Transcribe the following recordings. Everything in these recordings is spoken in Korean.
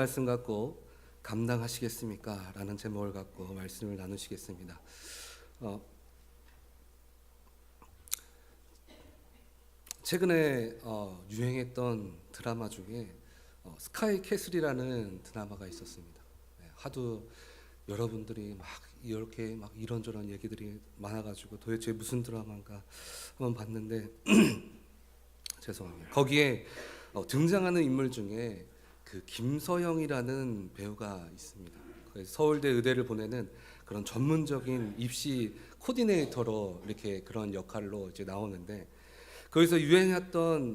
말씀 갖고 감당하시겠습니까? 라는 제목을 갖고 말씀을 나누시겠습니다. 최근에 유행했던 드라마 중에 스카이 캐슬이라는 드라마가 있었습니다. 하도 여러분들이 막 이렇게 막 이런저런 얘기들이 많아가지고 도대체 무슨 드라마인가 한번 봤는데 죄송합니다. 거기에 등장하는 인물 중에 그 김서영이라는 배우가 있습니다. 서울대 의대를 보내는 그런 전문적인 입시 코디네이터로 이렇게 그런 역할로 이제 나오는데, 거기서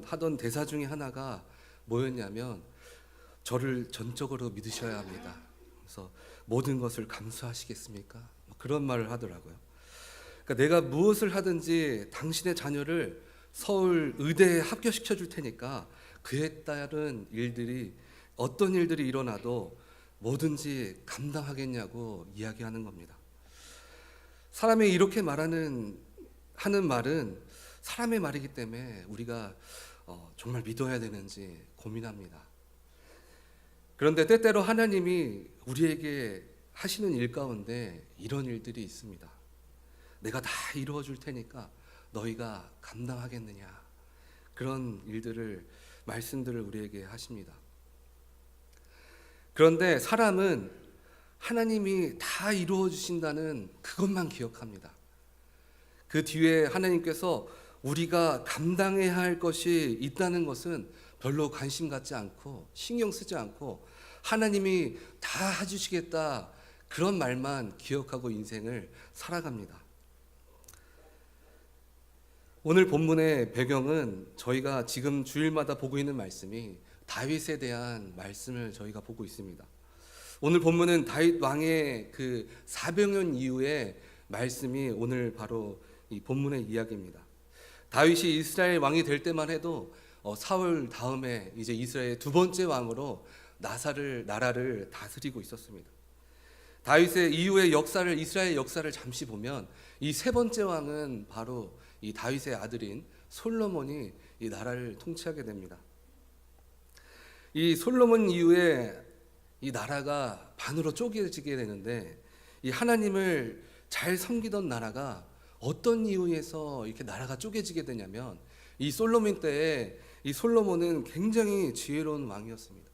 하던 대사 중에 하나가 뭐였냐면, 저를 전적으로 믿으셔야 합니다. 그래서 모든 것을 감수하시겠습니까? 그런 말을 하더라고요. 그러니까 내가 무엇을 하든지 당신의 자녀를 서울 의대에 합격시켜 줄 테니까 그에 따른 일들이 어떤 일들이 일어나도 뭐든지 감당하겠냐고 이야기하는 겁니다. 사람이 이렇게 하는 말은 사람의 말이기 때문에 우리가 정말 믿어야 되는지 고민합니다. 그런데 때때로 하나님이 우리에게 하시는 일 가운데 이런 일들이 있습니다. 내가 다 이루어 줄 테니까 너희가 감당하겠느냐, 그런 말씀들을 우리에게 하십니다. 그런데 사람은 하나님이 다 이루어 주신다는 그것만 기억합니다. 그 뒤에 하나님께서 우리가 감당해야 할 것이 있다는 것은 별로 관심 갖지 않고 신경 쓰지 않고 하나님이 다 해주시겠다, 그런 말만 기억하고 인생을 살아갑니다. 오늘 본문의 배경은 저희가 지금 주일마다 보고 있는 말씀이 다윗에 대한 말씀을 저희가 보고 있습니다. 오늘 본문은 다윗 왕의 그 400년 이후의 말씀이 오늘 바로 이 본문의 이야기입니다. 다윗이 이스라엘 왕이 될 때만 해도 사울 다음에 이제 이스라엘 두 번째 왕으로 나라를 다스리고 있었습니다. 다윗의 이후의 역사를, 이스라엘 역사를 잠시 보면 이 세 번째 왕은 바로 이 다윗의 아들인 솔로몬이 이 나라를 통치하게 됩니다. 이 솔로몬 이후에 이 나라가 반으로 쪼개지게 되는데, 이 하나님을 잘 섬기던 나라가 어떤 이유에서 이렇게 나라가 쪼개지게 되냐면, 이 솔로몬 때에 이 솔로몬은 굉장히 지혜로운 왕이었습니다.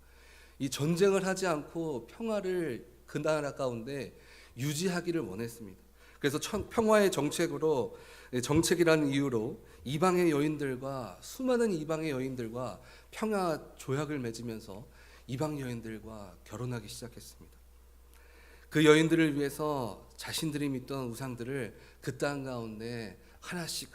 이 전쟁을 하지 않고 평화를 그 나라 가운데 유지하기를 원했습니다. 그래서 평화의 정책이라는 이유로 수많은 이방의 여인들과 평화 조약을 맺으면서 이방 여인들과 결혼하기 시작했습니다. 그 여인들을 위해서 자신들이 믿던 우상들을 그 땅 가운데 하나씩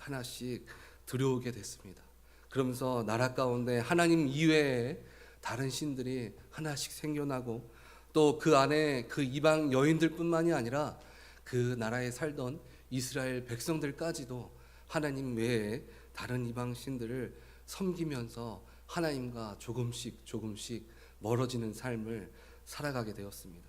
들여오게 됐습니다. 그러면서 나라 가운데 하나님 이외에 다른 신들이 하나씩 생겨나고, 또 그 안에 그 이방 여인들뿐만이 아니라 그 나라에 살던 이스라엘 백성들까지도 하나님 외에 다른 이방 신들을 섬기면서 하나님과 조금씩 멀어지는 삶을 살아가게 되었습니다.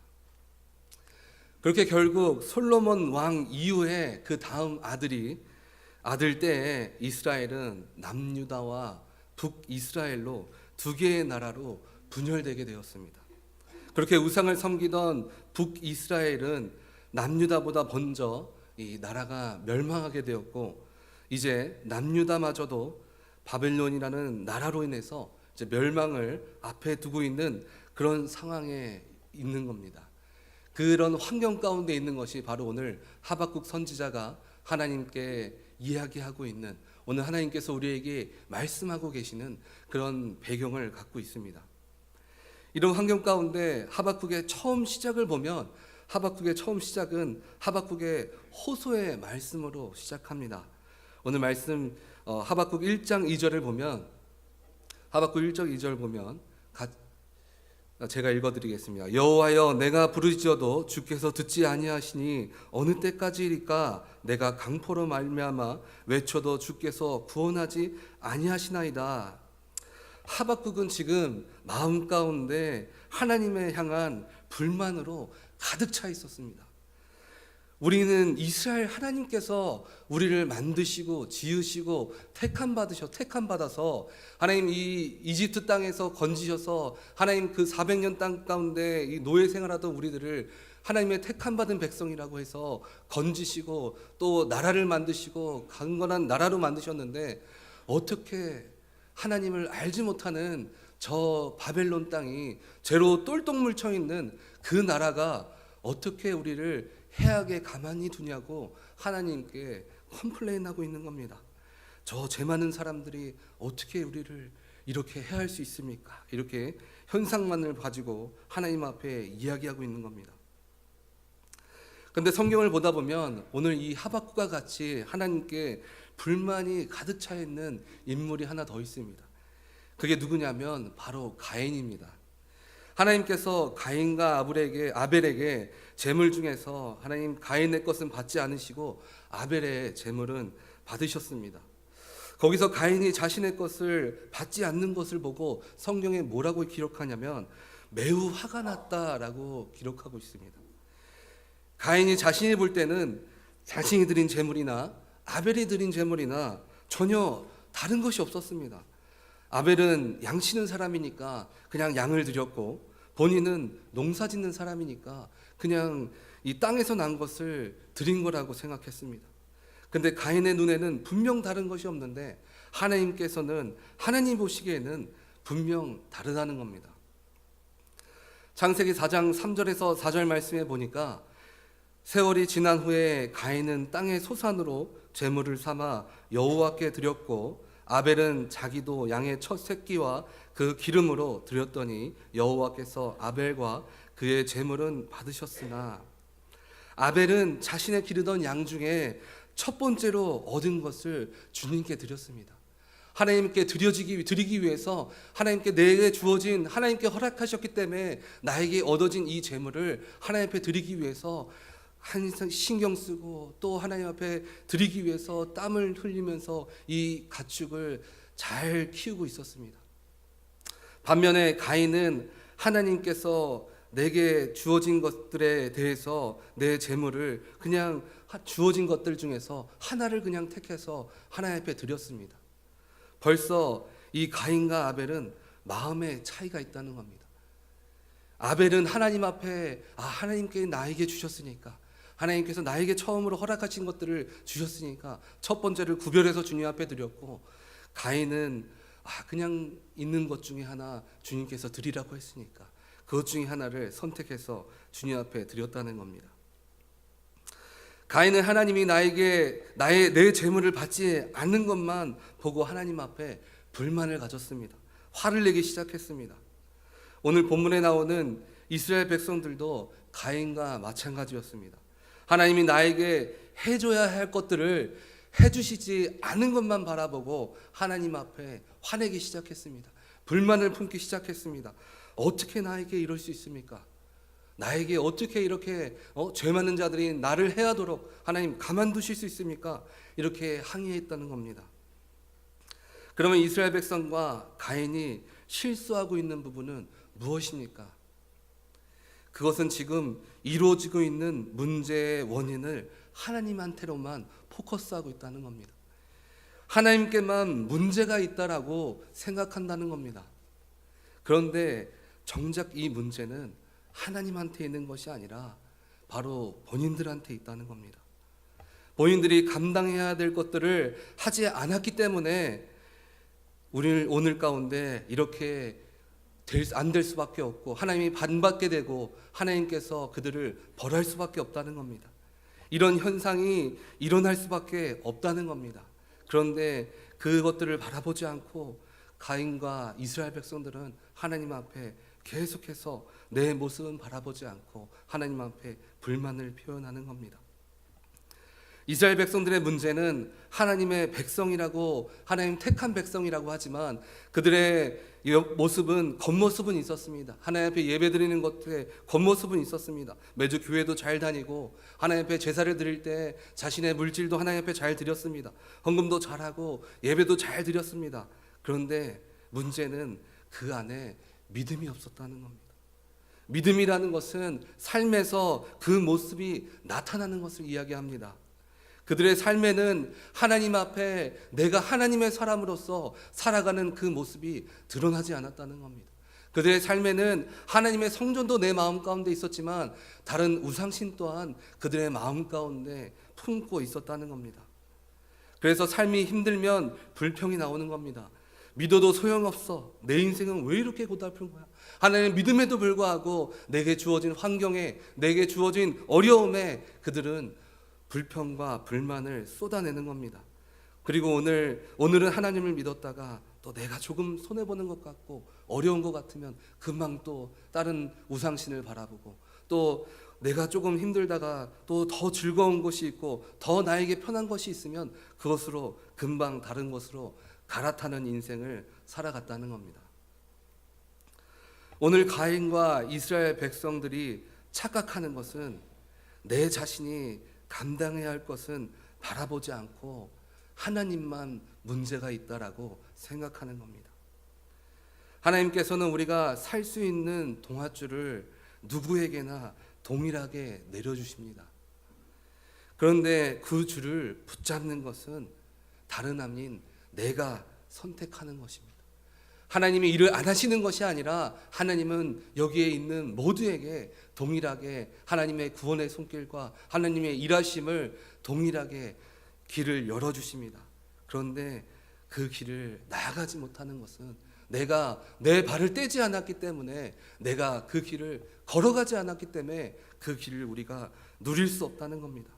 그렇게 결국 솔로몬 왕 이후에 그 다음 아들 때에 이스라엘은 남유다와 북이스라엘로 두 개의 나라로 분열되게 되었습니다. 그렇게 우상을 섬기던 북이스라엘은 남유다보다 먼저 이 나라가 멸망하게 되었고, 이제 남유다마저도 바벨론이라는 나라로 인해서 이제 멸망을 앞에 두고 있는 그런 상황에 있는 겁니다. 그런 환경 가운데 있는 것이 바로 오늘 하박국 선지자가 하나님께 이야기하고 있는, 오늘 하나님께서 우리에게 말씀하고 계시는 그런 배경을 갖고 있습니다. 이런 환경 가운데 하박국의 처음 시작을 보면, 하박국의 처음 시작은 하박국의 호소의 말씀으로 시작합니다. 오늘 말씀 하박국 1장 2절을 보면, 하박국 1장 2절 보면 제가 읽어드리겠습니다. 여호와여, 내가 부르짖어도 주께서 듣지 아니하시니 어느 때까지일까? 내가 강포로 말미암아 외쳐도 주께서 구원하지 아니하시나이다. 하박국은 지금 마음 가운데 하나님에 향한 불만으로 가득 차 있었습니다. 우리는 이스라엘 하나님께서 우리를 만드시고 지으시고 택함 받아서 하나님 이 이집트 땅에서 건지셔서 하나님 그 400년 땅 가운데 이 노예 생활하던 우리들을 하나님의 택함 받은 백성이라고 해서 건지시고 또 나라를 만드시고 강건한 나라로 만드셨는데, 어떻게 하나님을 알지 못하는 저 바벨론 땅이 죄로 똘똘 뭉쳐 있는 그 나라가 어떻게 우리를 해하게 가만히 두냐고 하나님께 컴플레인하고 있는 겁니다. 저 죄 많은 사람들이 어떻게 우리를 이렇게 해할 수 있습니까? 이렇게 현상만을 가지고 하나님 앞에 이야기하고 있는 겁니다. 그런데 성경을 보다 보면 오늘 이 하박국과 같이 하나님께 불만이 가득 차 있는 인물이 하나 더 있습니다. 그게 누구냐면 바로 가인입니다. 하나님께서 가인과 아벨에게 제물 중에서 하나님 가인의 것은 받지 않으시고 아벨의 제물은 받으셨습니다. 거기서 가인이 자신의 것을 받지 않는 것을 보고 성경에 뭐라고 기록하냐면 매우 화가 났다라고 기록하고 있습니다. 가인이 자신이 볼 때는 자신이 드린 제물이나 아벨이 드린 제물이나 전혀 다른 것이 없었습니다. 아벨은 양 치는 사람이니까 그냥 양을 드렸고, 본인은 농사 짓는 사람이니까 그냥 이 땅에서 난 것을 드린 거라고 생각했습니다. 근데 가인의 눈에는 분명 다른 것이 없는데 하나님께서는 하나님 보시기에는 분명 다르다는 겁니다. 창세기 4장 3절에서 4절 말씀에 보니까 세월이 지난 후에 가인은 땅의 소산으로 제물을 삼아 여호와께 드렸고, 아벨은 자기도 양의 첫 새끼와 그 기름으로 드렸더니 여호와께서 아벨과 그의 제물은 받으셨으나, 아벨은 자신의 기르던 양 중에 첫 번째로 얻은 것을 주님께 드렸습니다. 하나님께 드리기 위해서 하나님께 내게 주어진, 하나님께 허락하셨기 때문에 나에게 얻어진 이 제물을 하나님 앞에 드리기 위해서 항상 신경 쓰고 또 하나님 앞에 드리기 위해서 땀을 흘리면서 이 가축을 잘 키우고 있었습니다. 반면에 가인은 하나님께서 내게 주어진 것들에 대해서 내 재물을 그냥 주어진 것들 중에서 하나를 그냥 택해서 하나님 앞에 드렸습니다. 벌써 이 가인과 아벨은 마음의 차이가 있다는 겁니다. 아벨은 하나님 앞에 하나님께 나에게 주셨으니까, 하나님께서 나에게 처음으로 허락하신 것들을 주셨으니까 첫 번째를 구별해서 주님 앞에 드렸고, 가인은 그냥 있는 것 중에 하나 주님께서 드리라고 했으니까 그것 중에 하나를 선택해서 주님 앞에 드렸다는 겁니다. 가인은 하나님이 내 재물을 받지 않는 것만 보고 하나님 앞에 불만을 가졌습니다. 화를 내기 시작했습니다. 오늘 본문에 나오는 이스라엘 백성들도 가인과 마찬가지였습니다. 하나님이 나에게 해줘야 할 것들을 해주시지 않은 것만 바라보고 하나님 앞에 화내기 시작했습니다. 불만을 품기 시작했습니다. 어떻게 나에게 이럴 수 있습니까? 나에게 어떻게 이렇게 죄 많은 자들이 나를 해하도록 하나님 가만두실 수 있습니까? 이렇게 항의했다는 겁니다. 그러면 이스라엘 백성과 가인이 실수하고 있는 부분은 무엇입니까? 그것은 지금 이루어지고 있는 문제의 원인을 하나님한테로만 포커스하고 있다는 겁니다. 하나님께만 문제가 있다라고 생각한다는 겁니다. 그런데 정작 이 문제는 하나님한테 있는 것이 아니라 바로 본인들한테 있다는 겁니다. 본인들이 감당해야 될 것들을 하지 않았기 때문에 오늘 가운데 이렇게 안 될 수밖에 없고 하나님이 반받게 되고 하나님께서 그들을 벌할 수밖에 없다는 겁니다. 이런 현상이 일어날 수밖에 없다는 겁니다. 그런데 그것들을 바라보지 않고 가인과 이스라엘 백성들은 하나님 앞에 계속해서 내 모습은 바라보지 않고 하나님 앞에 불만을 표현하는 겁니다. 이스라엘 백성들의 문제는 하나님의 백성이라고, 하나님 택한 백성이라고 하지만 그들의 겉모습은 있었습니다. 하나님 앞에 예배드리는 것에 겉모습은 있었습니다. 매주 교회도 잘 다니고 하나님 앞에 제사를 드릴 때 자신의 물질도 하나님 앞에 잘 드렸습니다. 헌금도 잘하고 예배도 잘 드렸습니다. 그런데 문제는 그 안에 믿음이 없었다는 겁니다. 믿음이라는 것은 삶에서 그 모습이 나타나는 것을 이야기합니다. 그들의 삶에는 하나님 앞에 내가 하나님의 사람으로서 살아가는 그 모습이 드러나지 않았다는 겁니다. 그들의 삶에는 하나님의 성전도 내 마음 가운데 있었지만 다른 우상신 또한 그들의 마음 가운데 품고 있었다는 겁니다. 그래서 삶이 힘들면 불평이 나오는 겁니다. 믿어도 소용없어. 내 인생은 왜 이렇게 고달픈 거야? 하나님 믿음에도 불구하고 내게 주어진 환경에, 내게 주어진 어려움에 그들은 불평과 불만을 쏟아내는 겁니다. 그리고 오늘은 하나님을 믿었다가 또 내가 조금 손해보는 것 같고 어려운 것 같으면 금방 또 다른 우상신을 바라보고, 또 내가 조금 힘들다가 또 더 즐거운 것이 있고 더 나에게 편한 것이 있으면 그것으로 금방 다른 것으로 갈아타는 인생을 살아갔다는 겁니다. 오늘 가인과 이스라엘 백성들이 착각하는 것은 내 자신이 감당해야 할 것은 바라보지 않고 하나님만 문제가 있다라고 생각하는 겁니다. 하나님께서는 우리가 살 수 있는 동아줄을 누구에게나 동일하게 내려주십니다. 그런데 그 줄을 붙잡는 것은 다른 아닌 내가 선택하는 것입니다. 하나님이 일을 안 하시는 것이 아니라 하나님은 여기에 있는 모두에게 동일하게 하나님의 구원의 손길과 하나님의 일하심을 동일하게 길을 열어주십니다. 그런데 그 길을 나아가지 못하는 것은 내가 내 발을 떼지 않았기 때문에, 내가 그 길을 걸어가지 않았기 때문에 그 길을 우리가 누릴 수 없다는 겁니다.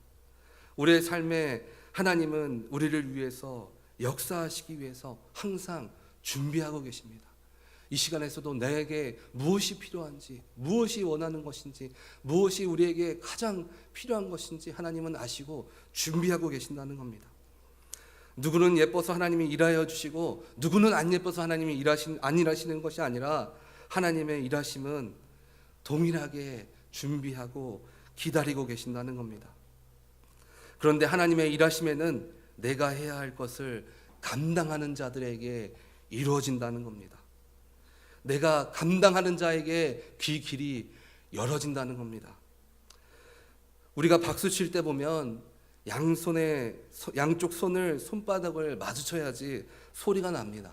우리의 삶에 하나님은 우리를 위해서 역사하시기 위해서 항상 준비하고 계십니다. 이 시간에서도 내게 무엇이 필요한지, 무엇이 원하는 것인지, 무엇이 우리에게 가장 필요한 것인지 하나님은 아시고 준비하고 계신다는 겁니다. 누구는 예뻐서 하나님이 일하여 주시고 누구는 안 예뻐서 하나님이 안 일하시는 것이 아니라 하나님의 일하심은 동일하게 준비하고 기다리고 계신다는 겁니다. 그런데 하나님의 일하심에는 내가 해야 할 것을 감당하는 자들에게 이루어진다는 겁니다. 내가 감당하는 자에게 길이 열어진다는 겁니다. 우리가 박수 칠 때 보면 양쪽 손바닥을 마주쳐야지 소리가 납니다.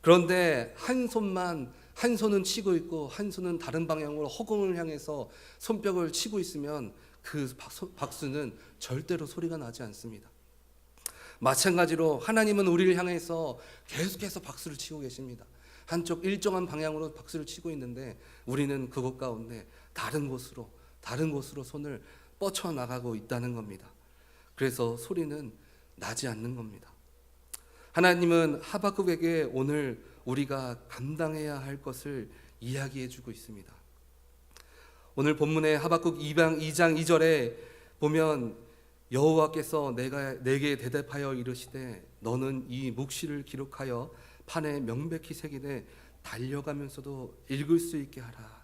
그런데 한 손은 치고 있고 한 손은 다른 방향으로 허공을 향해서 손뼉을 치고 있으면 그 박수는 절대로 소리가 나지 않습니다. 마찬가지로 하나님은 우리를 향해서 계속해서 박수를 치고 계십니다. 한쪽 일정한 방향으로 박수를 치고 있는데 우리는 그곳 가운데 다른 곳으로 손을 뻗쳐나가고 있다는 겁니다. 그래서 소리는 나지 않는 겁니다. 하나님은 하박국에게 오늘 우리가 감당해야 할 것을 이야기해 주고 있습니다. 오늘 본문의 하박국 2장 2절에 보면 여호와께서 내게 대답하여 이르시되 너는 이 묵시를 기록하여 판에 명백히 새기되 달려가면서도 읽을 수 있게 하라.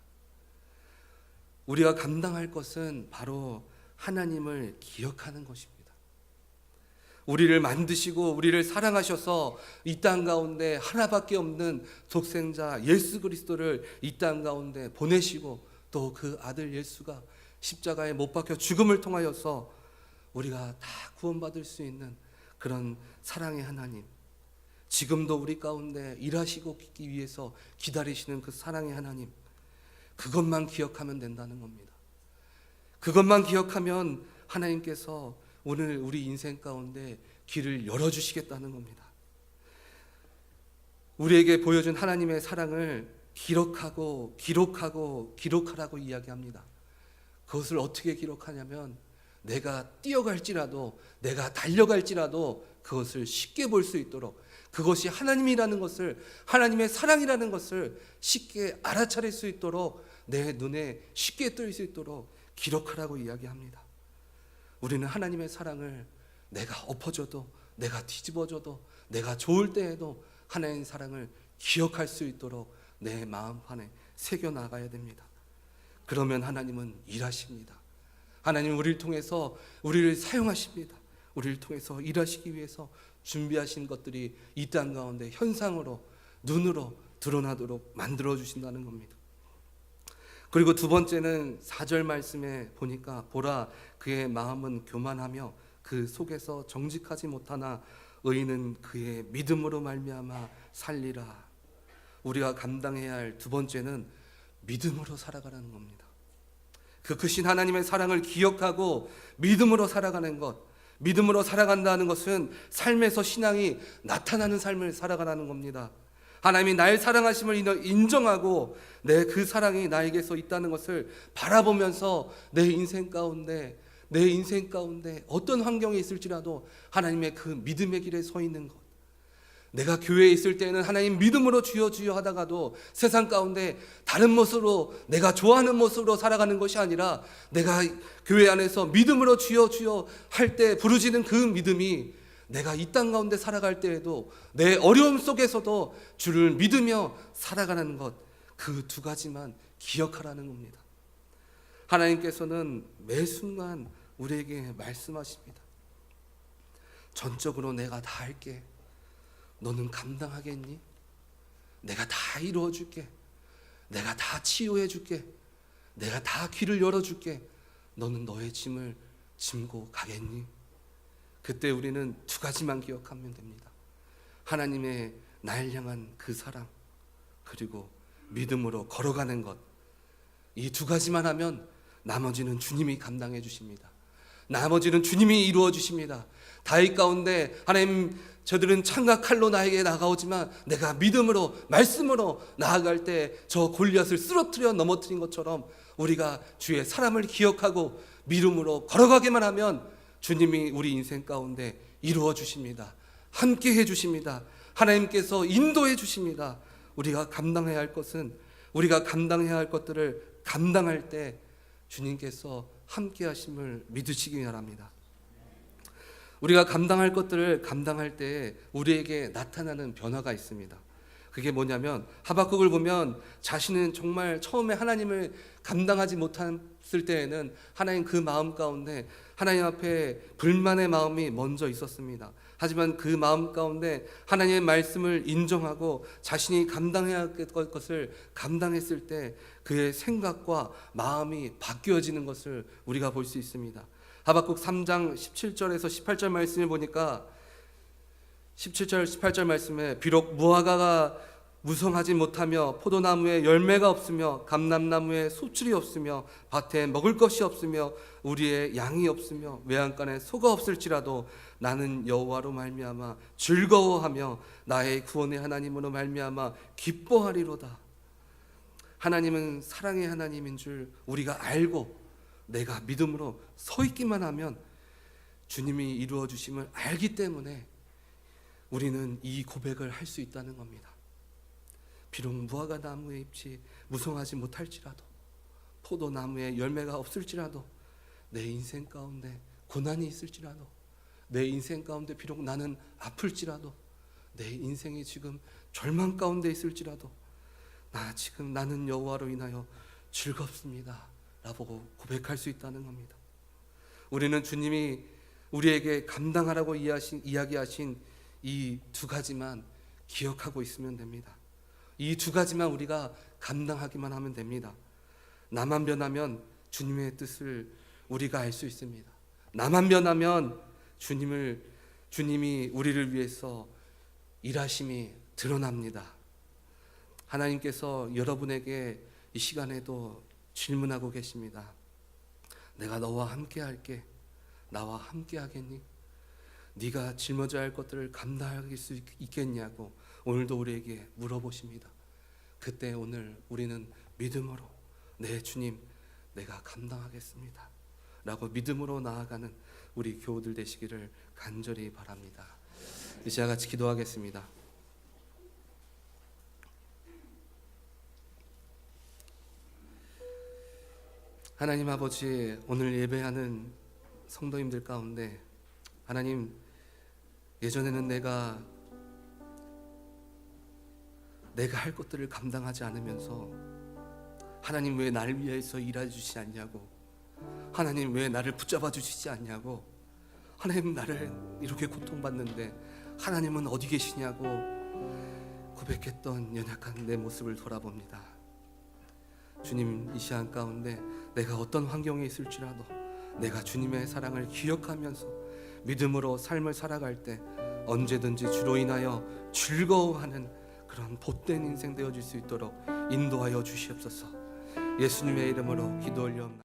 우리가 감당할 것은 바로 하나님을 기억하는 것입니다. 우리를 만드시고 우리를 사랑하셔서 이 땅 가운데 하나밖에 없는 독생자 예수 그리스도를 이 땅 가운데 보내시고 또 그 아들 예수가 십자가에 못 박혀 죽음을 통하여서 우리가 다 구원받을 수 있는 그런 사랑의 하나님, 지금도 우리 가운데 일하시고 있기 위해서 기다리시는 그 사랑의 하나님, 그것만 기억하면 된다는 겁니다. 그것만 기억하면 하나님께서 오늘 우리 인생 가운데 길을 열어주시겠다는 겁니다. 우리에게 보여준 하나님의 사랑을 기록하라고 이야기합니다. 그것을 어떻게 기록하냐면 내가 뛰어갈지라도, 내가 달려갈지라도 그것을 쉽게 볼 수 있도록, 그것이 하나님이라는 것을, 하나님의 사랑이라는 것을 쉽게 알아차릴 수 있도록, 내 눈에 쉽게 뜰 수 있도록 기록하라고 이야기합니다. 우리는 하나님의 사랑을 내가 엎어져도, 내가 뒤집어져도, 내가 좋을 때에도 하나님의 사랑을 기억할 수 있도록 내 마음판에 새겨나가야 됩니다. 그러면 하나님은 일하십니다. 하나님은 우리를 통해서 우리를 사용하십니다. 우리를 통해서 일하시기 위해서 준비하신 것들이 이 땅 가운데 현상으로, 눈으로 드러나도록 만들어 주신다는 겁니다. 그리고 두 번째는 4절 말씀에 보니까 보라 그의 마음은 교만하며 그 속에서 정직하지 못하나 의인은 그의 믿음으로 말미암아 살리라. 우리가 감당해야 할 두 번째는 믿음으로 살아가라는 겁니다. 그 크신 하나님의 사랑을 기억하고 믿음으로 살아가는 것, 믿음으로 살아간다는 것은 삶에서 신앙이 나타나는 삶을 살아가라는 겁니다. 하나님이 나의 사랑하심을 인정하고 내 그 사랑이 나에게서 있다는 것을 바라보면서 내 인생 가운데 어떤 환경에 있을지라도 하나님의 그 믿음의 길에 서 있는 것. 내가 교회에 있을 때는 하나님 믿음으로 주여 주여 하다가도 세상 가운데 다른 모습으로 내가 좋아하는 모습으로 살아가는 것이 아니라 내가 교회 안에서 믿음으로 주여 주여 할 때 부르짖는 그 믿음이 내가 이 땅 가운데 살아갈 때에도 내 어려움 속에서도 주를 믿으며 살아가는 것, 그 두 가지만 기억하라는 겁니다. 하나님께서는 매 순간 우리에게 말씀하십니다. 전적으로 내가 다 할게. 너는 감당하겠니? 내가 다 이루어 줄게. 내가 다 치유해 줄게. 내가 다 길을 열어 줄게. 너는 너의 짐을 짐고 가겠니? 그때 우리는 두 가지만 기억하면 됩니다. 하나님의 날 향한 그 사랑, 그리고 믿음으로 걸어가는 것. 이 두 가지만 하면 나머지는 주님이 감당해 주십니다. 나머지는 주님이 이루어 주십니다. 다윗 가운데 하나님, 저들은 창과 칼로 나에게 나가오지만 내가 믿음으로 말씀으로 나아갈 때 저 골리앗을 쓰러뜨려 넘어뜨린 것처럼 우리가 주의 사람을 기억하고 믿음으로 걸어가기만 하면 주님이 우리 인생 가운데 이루어 주십니다. 함께 해 주십니다. 하나님께서 인도해 주십니다. 우리가 감당해야 할 것은, 우리가 감당해야 할 것들을 감당할 때 주님께서 함께 하심을 믿으시기 바랍니다. 우리가 감당할 것들을 감당할 때 우리에게 나타나는 변화가 있습니다. 그게 뭐냐면, 하박국을 보면 자신은 정말 처음에 하나님을 감당하지 못했을 때에는 하나님 그 마음 가운데 하나님 앞에 불만의 마음이 먼저 있었습니다. 하지만 그 마음 가운데 하나님의 말씀을 인정하고 자신이 감당해야 할 것을 감당했을 때 그의 생각과 마음이 바뀌어지는 것을 우리가 볼 수 있습니다. 하박국 3장 17절에서 18절 말씀을 보니까 17절 18절 말씀에 비록 무화과가 무성하지 못하며 포도나무에 열매가 없으며 감람나무에 소출이 없으며 밭에 먹을 것이 없으며 우리의 양이 없으며 외양간에 소가 없을지라도 나는 여호와로 말미암아 즐거워하며 나의 구원의 하나님으로 말미암아 기뻐하리로다. 하나님은 사랑의 하나님인 줄 우리가 알고 내가 믿음으로 서 있기만 하면 주님이 이루어 주심을 알기 때문에 우리는 이 고백을 할 수 있다는 겁니다. 비록 무화과 나무의 잎이 무성하지 못할지라도 포도나무에 열매가 없을지라도 내 인생 가운데 고난이 있을지라도 내 인생 가운데 비록 나는 아플지라도 내 인생이 지금 절망 가운데 있을지라도 나는 여호와로 인하여 즐겁습니다 라고 고백할 수 있다는 겁니다. 우리는 주님이 우리에게 감당하라고 이야기하신 이 두 가지만 기억하고 있으면 됩니다. 이 두 가지만 우리가 감당하기만 하면 됩니다. 나만 변하면 주님의 뜻을 우리가 알 수 있습니다. 나만 변하면 주님이 우리를 위해서 일하심이 드러납니다. 하나님께서 여러분에게 이 시간에도 질문하고 계십니다. 내가 너와 함께 할게. 나와 함께 하겠니? 네가 짊어져야 할 것들을 감당할 수 있겠냐고 오늘도 우리에게 물어보십니다. 그때 오늘 우리는 믿음으로 네 주님 내가 감당하겠습니다 라고 믿음으로 나아가는 우리 교우들 되시기를 간절히 바랍니다. 이제 같이 기도하겠습니다. 하나님 아버지, 오늘 예배하는 성도님들 가운데 하나님, 예전에는 내가 할 것들을 감당하지 않으면서 하나님 왜 나를 위해서 일해 주시지 않냐고, 하나님 왜 나를 붙잡아 주시지 않냐고, 하나님 나를 이렇게 고통받는데 하나님은 어디 계시냐고 고백했던 연약한 내 모습을 돌아봅니다. 주님, 이 시간 가운데 내가 어떤 환경에 있을지라도 내가 주님의 사랑을 기억하면서 믿음으로 삶을 살아갈 때 언제든지 주로 인하여 즐거워하는 그런 복된 인생 되어질 수 있도록 인도하여 주시옵소서. 예수님의 이름으로 기도 올려옵나이다.